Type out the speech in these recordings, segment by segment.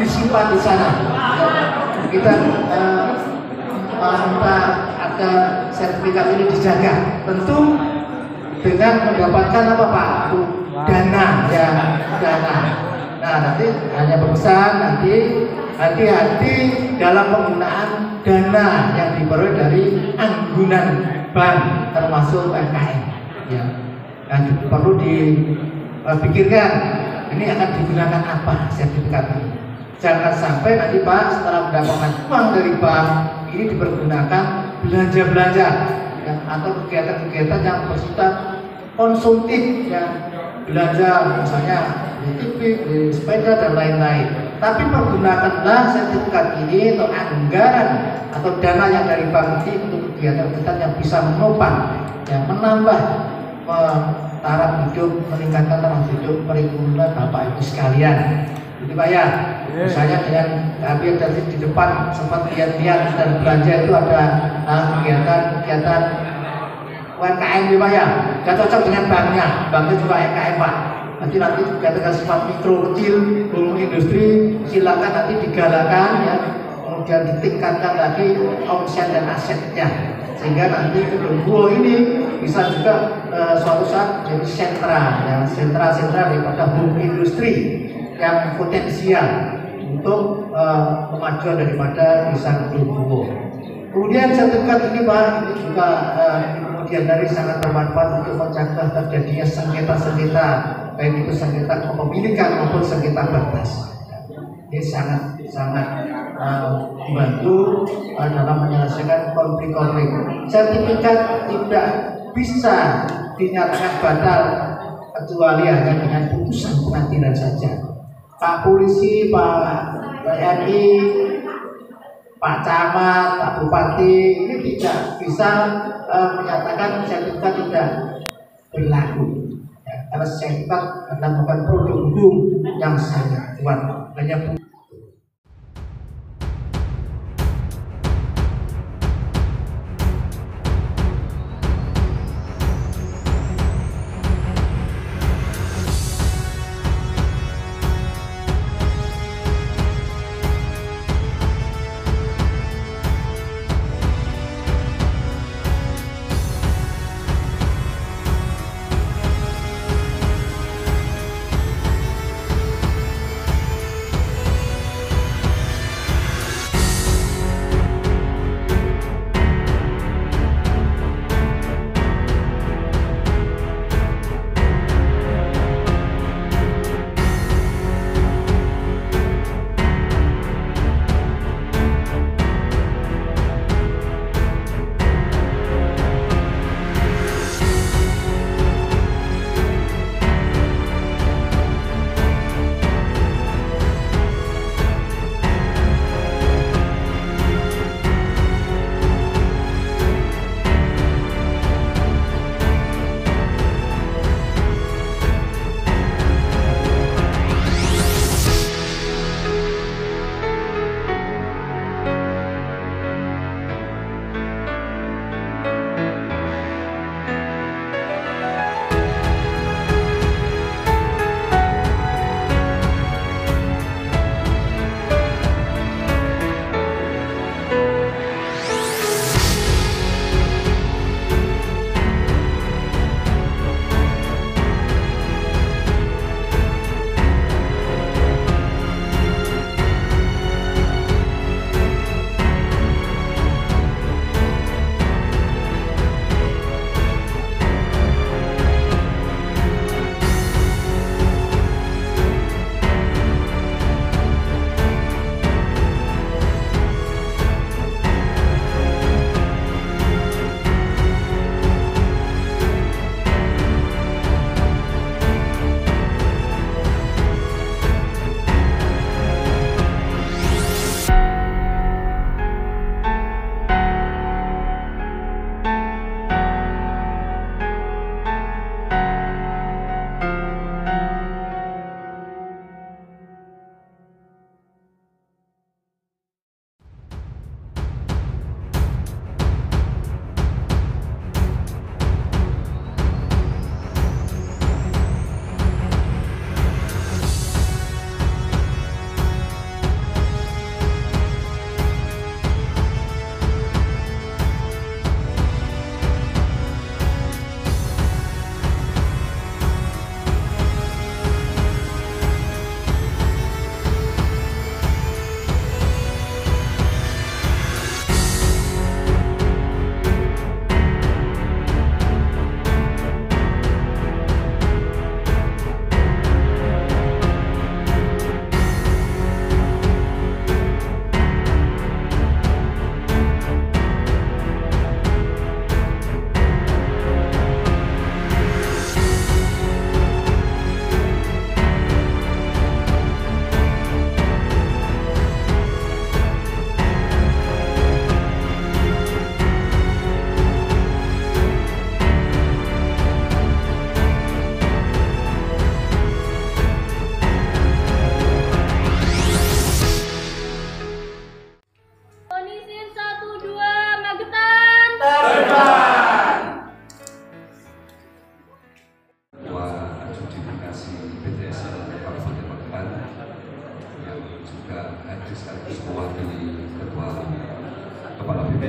disimpan di sana. Kita minta agar sertifikat ini dijaga, tentu dengan mendapatkan apa Pak? Dana, ya, dana. Nah, nanti hanya pesan nanti hati-hati dalam penggunaan dana yang diperoleh dari anggunan bank termasuk UMKM. Ya, nah, perlu dipikirkan ini akan digunakan apa sertifikat ini. Jangan sampai nanti Pak setelah mendapatkan uang dari bank ini dipergunakan belanja-belanja ya, atau kegiatan-kegiatan yang bersifat konsumtif ya, belanja misalnya beli TV, beli sepeda dan lain-lain. Tapi pergunakanlah sertifikat ini atau anggaran atau dana yang dari bank ini untuk kegiatan-kegiatan yang bisa menopang, yang menambah taraf hidup, meningkatkan taraf hidup perekonomian Bapak Ibu sekalian. Jadi Pak ya, misalnya dengan hampir dari di depan sempat lihat-lihat dan belanja itu ada kegiatan-kegiatan UMKM ya Pak ya, nggak cocok dengan banknya juga UMKM Pak. Nanti kegiatan sifat mikro kecil, hulu industri, silakan nanti digalakkan ya, kemudian ditingkatkan lagi omset dan asetnya, sehingga nanti Kedungbuo ini bisa juga suatu saat jadi sentra daripada hulu industri yang potensial untuk kemajuan daripada desa Kedungbuo. Kemudian sertifikat ini Pak, ini juga kemudian dari sangat bermanfaat untuk mencegah terjadinya sengketa-sengketa, baik itu sengketa kepemilikan maupun sengketa batas. Ini sangat membantu dalam menyelesaikan konflik-konflik. Sertifikat tidak bisa dinyatakan batal kecuali hanya dengan putusan pengadilan saja. Pak Polisi, Pak TNI, Pak Camat, Pak Bupati ini tidak bisa menyatakan sertifikat tidak berlaku ya, karena sertifikat adalah bukan produk hukum yang sangat kuat, hanya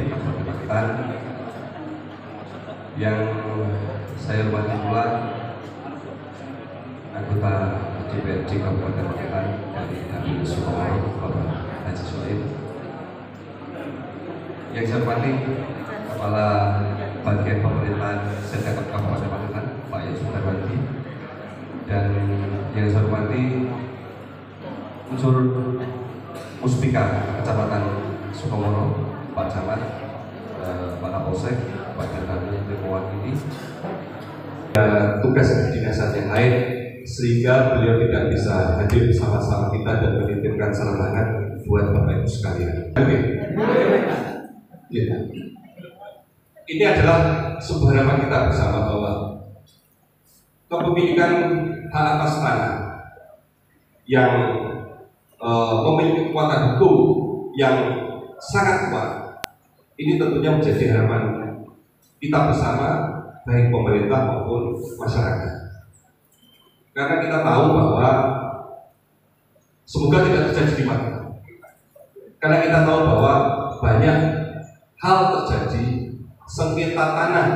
Kabupaten Magetan, yang saya hormati pula anggota DPRD Kabupaten Magetan dari Kabupaten Sukomoro, Bapak Haji Soim, yang saya hormati Kepala Bagian Pemerintahan Sedakat Kabupaten Magetan, Pak Yusuf Darwandi, dan yang saya hormati unsur Muspika Kecamatan Sukomoro, Pak Camat, Pak Kapolsek, Pak Jandarma yang mewakili tugas kedinasan yang lain, sehingga beliau tidak bisa hadir bersama-sama kita dan menitipkan salam hangat buat Bapak Ibu sekalian. Oke. Ya. Ini adalah sebuah harapan kita bersama bahwa kepemilikan hak atas tanah yang memiliki kekuatan hukum yang sangat kuat, ini tentunya menjadi harapan kita bersama, baik pemerintah maupun masyarakat. Karena kita tahu bahwa semoga tidak terjadi di mana. Karena kita tahu bahwa banyak hal terjadi, sengketa tanah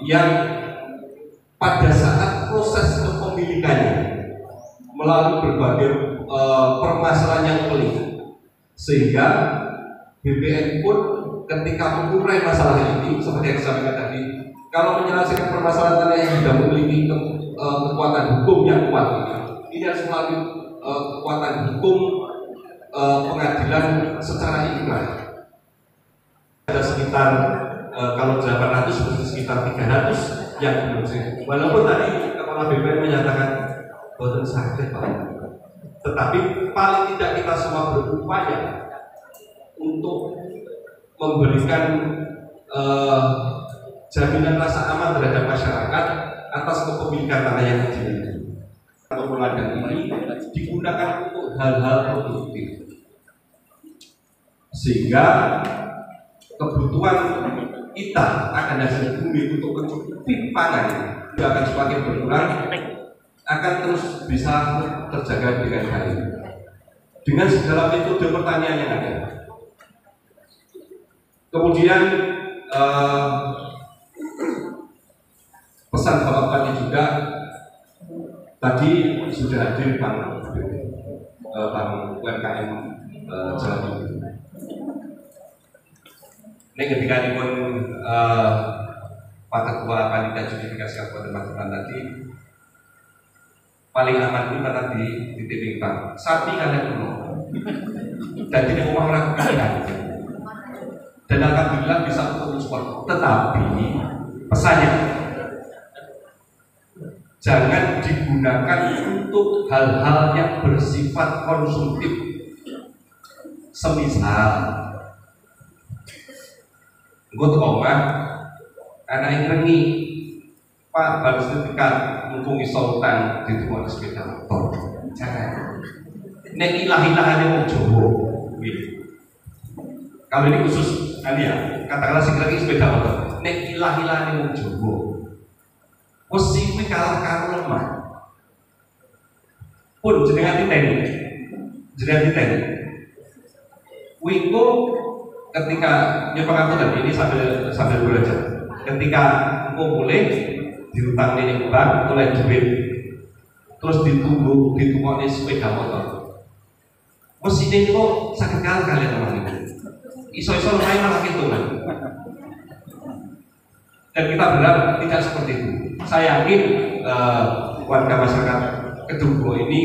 yang pada saat proses kepemilikannya melalui berbagai permasalahan yang pelik, sehingga BPN pun ketika mengurai masalah ini, seperti yang saya sampaikan tadi, kalau menyelesaikan permasalahan tanah yang sudah memiliki kekuatan hukum yang kuat, ini harus melalui kekuatan hukum pengadilan secara ikhlas. Ada sekitar kalau 800 berarti sekitar 300 yang belum. Walaupun tadi Kepala BPN menyatakan boten sakit Pak, tetapi paling tidak kita semua berupaya untuk memberikan jaminan rasa aman terhadap masyarakat atas kepemilikan tanah yang dimiliki. Ladang ini digunakan untuk hal-hal produktif, sehingga kebutuhan kita akan hasil bumi untuk mencukupi pangan juga akan semakin berkurang, akan terus bisa terjaga dengan baik dengan segala metode pertanian yang ada. Kemudian pesan Bapak Bupati juga tadi sudah hadir Bang UMKM Jawa Timur. Ini ketika ini pun Pak Ketua Panitia Judifikasi Kabupaten Magetan tadi, paling aman itu karena di titik Bang sapi kalian dulu dan tidak mau melakukan dan alhamdulillah bisa untuk support. Tetapi pesannya jangan digunakan untuk hal-hal yang bersifat konsumtif, semisal gue omah anak yang rengi Pak harus dekat menghubungi sultan di rumah sepeda motor. Jangan. Nek ilah-ilahannya mau Jawa. Kalau ini khusus ya, katakanlah segera sepeda motor. Nek ilah-ilahannya mau Jawa. Posisi kalah karo lemah. Pun jenengan titen. Wingko ketika pengakuan ini sambil belajar. Ketika mulai diutang ini bank oleh duit, terus ditunggu sepeda motor. Mesin ini kok sakit kalian orang ini. Iso-iso lumayan malah gitu kan. Dan kita berharap tidak seperti itu. Saya yakin warga masyarakat Kedunggo ini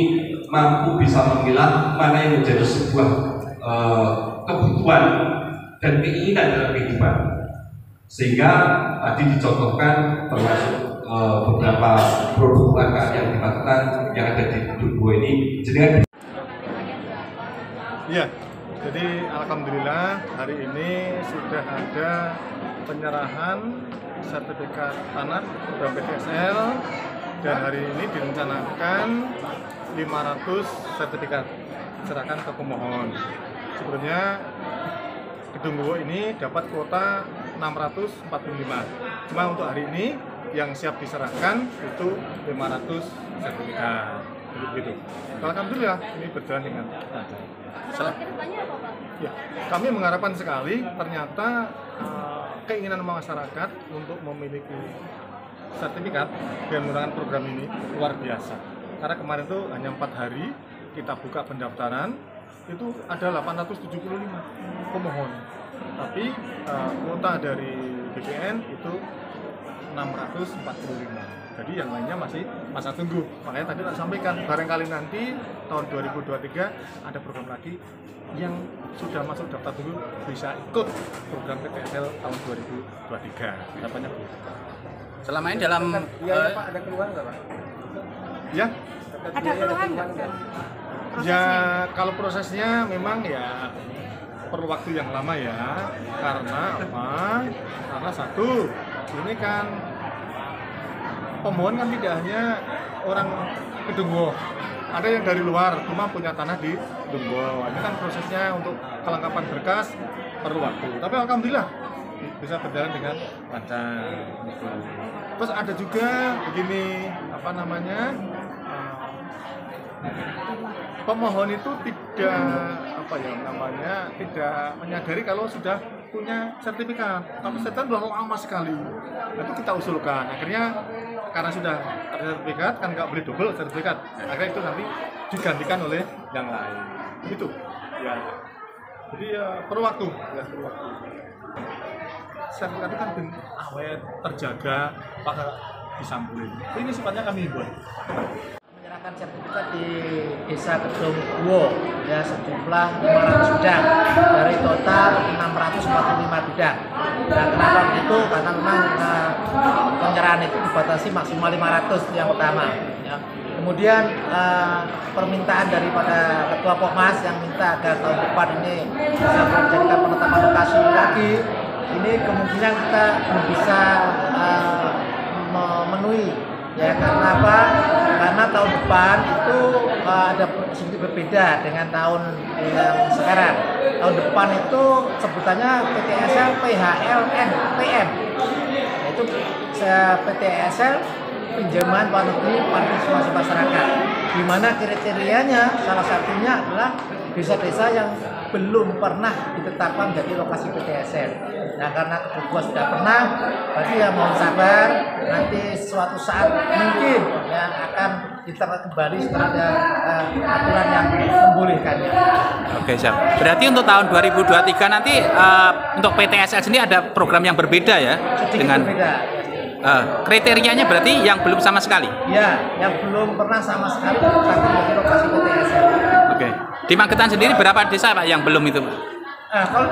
mampu bisa memilah mana yang menjadi sebuah kebutuhan dan keinginan dalam kehidupan, sehingga tadi dicontohkan termasuk beberapa produk UMKM yang dimakan yang ada di Kedunggo ini. Iya, jadi alhamdulillah hari ini sudah ada penyerahan sertifikat tanah kepada PDSL, dan hari ini direncanakan 500 sertifikat diserahkan ke pemohon. Sebelumnya Kedunggo ini dapat kuota 645. Cuma untuk hari ini yang siap diserahkan itu 500 sertifikat. Gitu. Alhamdulillah ini berjalan dengan lancar. Kedepannya apa, Pak? Ya, kami mengharapkan sekali ternyata keinginan masyarakat untuk memiliki sertifikat dengan menggunakan program ini luar biasa. Karena kemarin itu hanya 4 hari kita buka pendaftaran, itu ada 875 pemohon. Tapi kuota dari BPN itu 645. Jadi yang lainnya masih masa tunggu. Makanya tadi tak sampaikan, barangkali nanti tahun 2023 ada program lagi yang sudah masuk daftar tunggu bisa ikut program PTSL tahun 2023. Harapannya begitu. Selama ini dalam Pak, ada keluhan nggak, Pak? Ya, Ada keluhan nggak? ya kalau prosesnya memang ya perlu waktu yang lama ya. Karena apa? Karena satu, ini kan pemohon kan tidak hanya orang Kedungwo, ada yang dari luar cuma punya tanah di Kedungwo. Ini kan prosesnya untuk kelengkapan berkas perlu waktu. Tapi alhamdulillah bisa berjalan dengan lancar. Gitu. Terus ada juga begini, apa namanya, pemohon itu tidak tidak menyadari kalau sudah punya sertifikat, tapi sertifikat sudah lama sekali. Itu kita usulkan. Akhirnya karena sudah ada sertifikat kan nggak boleh double sertifikat. Akhirnya itu nanti digantikan oleh yang lain. Itu ya. Jadi ya perlu waktu. Sertifikat itu kan awet, terjaga, pakai disampulin. Ini sifatnya kami buat. Menyerahkan sertifikat di Desa Kedungwo ya sejumlah 500 bidang dari total 645 bidang. Nah, kenapa begitu? Karena memang penyerahan itu dibatasi maksimal 500 yang pertama. Ya. Kemudian permintaan daripada Ketua Pokmas yang minta agar tahun depan ini bisa menjadikan penetapan lokasi lagi. Ini kemungkinan kita belum bisa memenuhi. Ya, karena apa? Karena tahun depan itu ada sedikit berbeda dengan tahun yang sekarang. Tahun depan itu sebutannya PTSL, PHL, PM. Yaitu PTSL pinjaman luar negeri partisipasi masyarakat. Di mana kriterianya salah satunya adalah desa-desa yang belum pernah ditetapkan menjadi lokasi PTSL. Nah, karena kedua sudah pernah, berarti ya mohon sabar, nanti suatu saat mungkin yang akan diterapkan kembali setelah ada aturan yang membolehkannya. Oke, siap. Berarti untuk tahun 2023 nanti untuk PTSL sendiri ada program yang berbeda ya? Sedikit dengan berbeda. Kriterianya berarti yang belum sama sekali? Ya, yang belum pernah sama sekali ditetapkan menjadi lokasi PTSL. Oke. Di Magetan sendiri berapa desa Pak yang belum itu? Kalau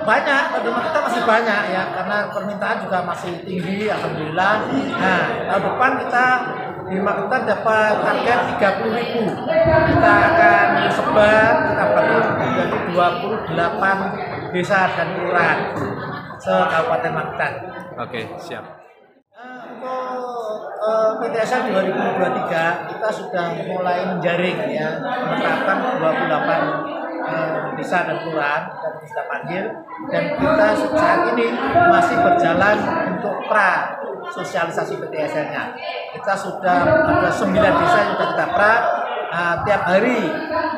banyak, teman kita masih banyak ya, karena permintaan juga masih tinggi, alhamdulillah. Nah, tahun depan kita di Magetan dapat target 30.000. Kita akan sebar, kita bagi menjadi 28 desa dan kelurahan se-Kabupaten Magetan. Oke, siap. Untuk PTSL 2023 kita sudah mulai menjaring ya, menetapkan 28 desa dan kelurahan dan kita panggil, dan kita saat ini masih berjalan untuk pra sosialisasi PTSL-nya. Kita sudah ada 9 desa yang sudah kita pra. Tiap hari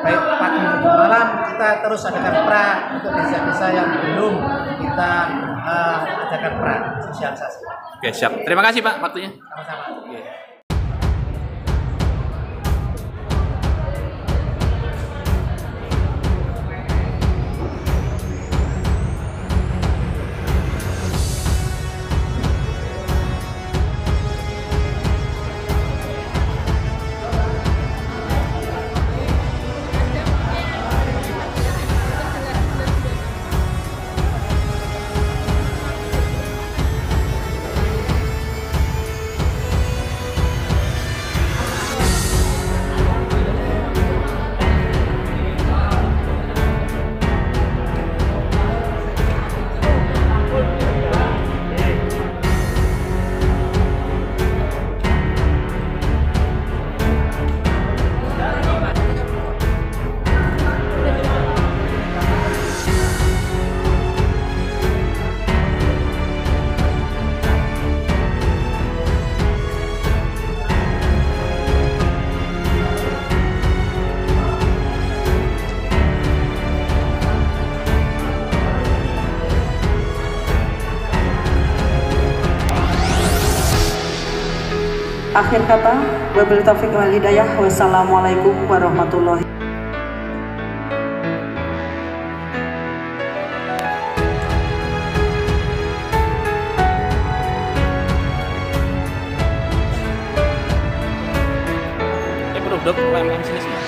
baik pagi maupun malam kita terus adakan pra untuk desa-desa yang belum kita adakan pra sosialisasi. Oke, siap. Terima kasih Pak waktunya. Sama-sama. Akhir kata, wabillahi taufiq wal hidayah. Wassalamualaikum warahmatullahi. Produk UMKM sini semua.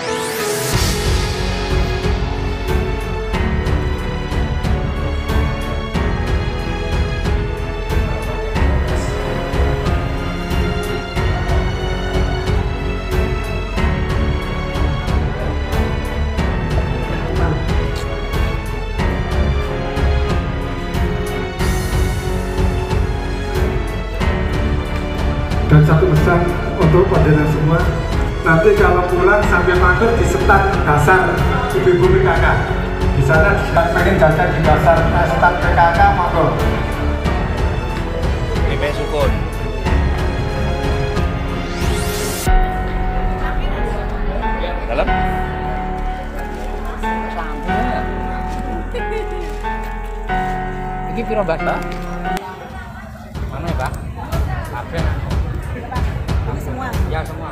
Dan satu pesan untuk panjenengan semua, nanti kalau pulang sambil mager di setan dasar ibu-ibu PKK. Di sana pengen jajan di dasar setan PKK, monggo. DP Sukun. Dalam. Ini piro Mbak? Mana ya Pak? Apa? Semua. Ya semua.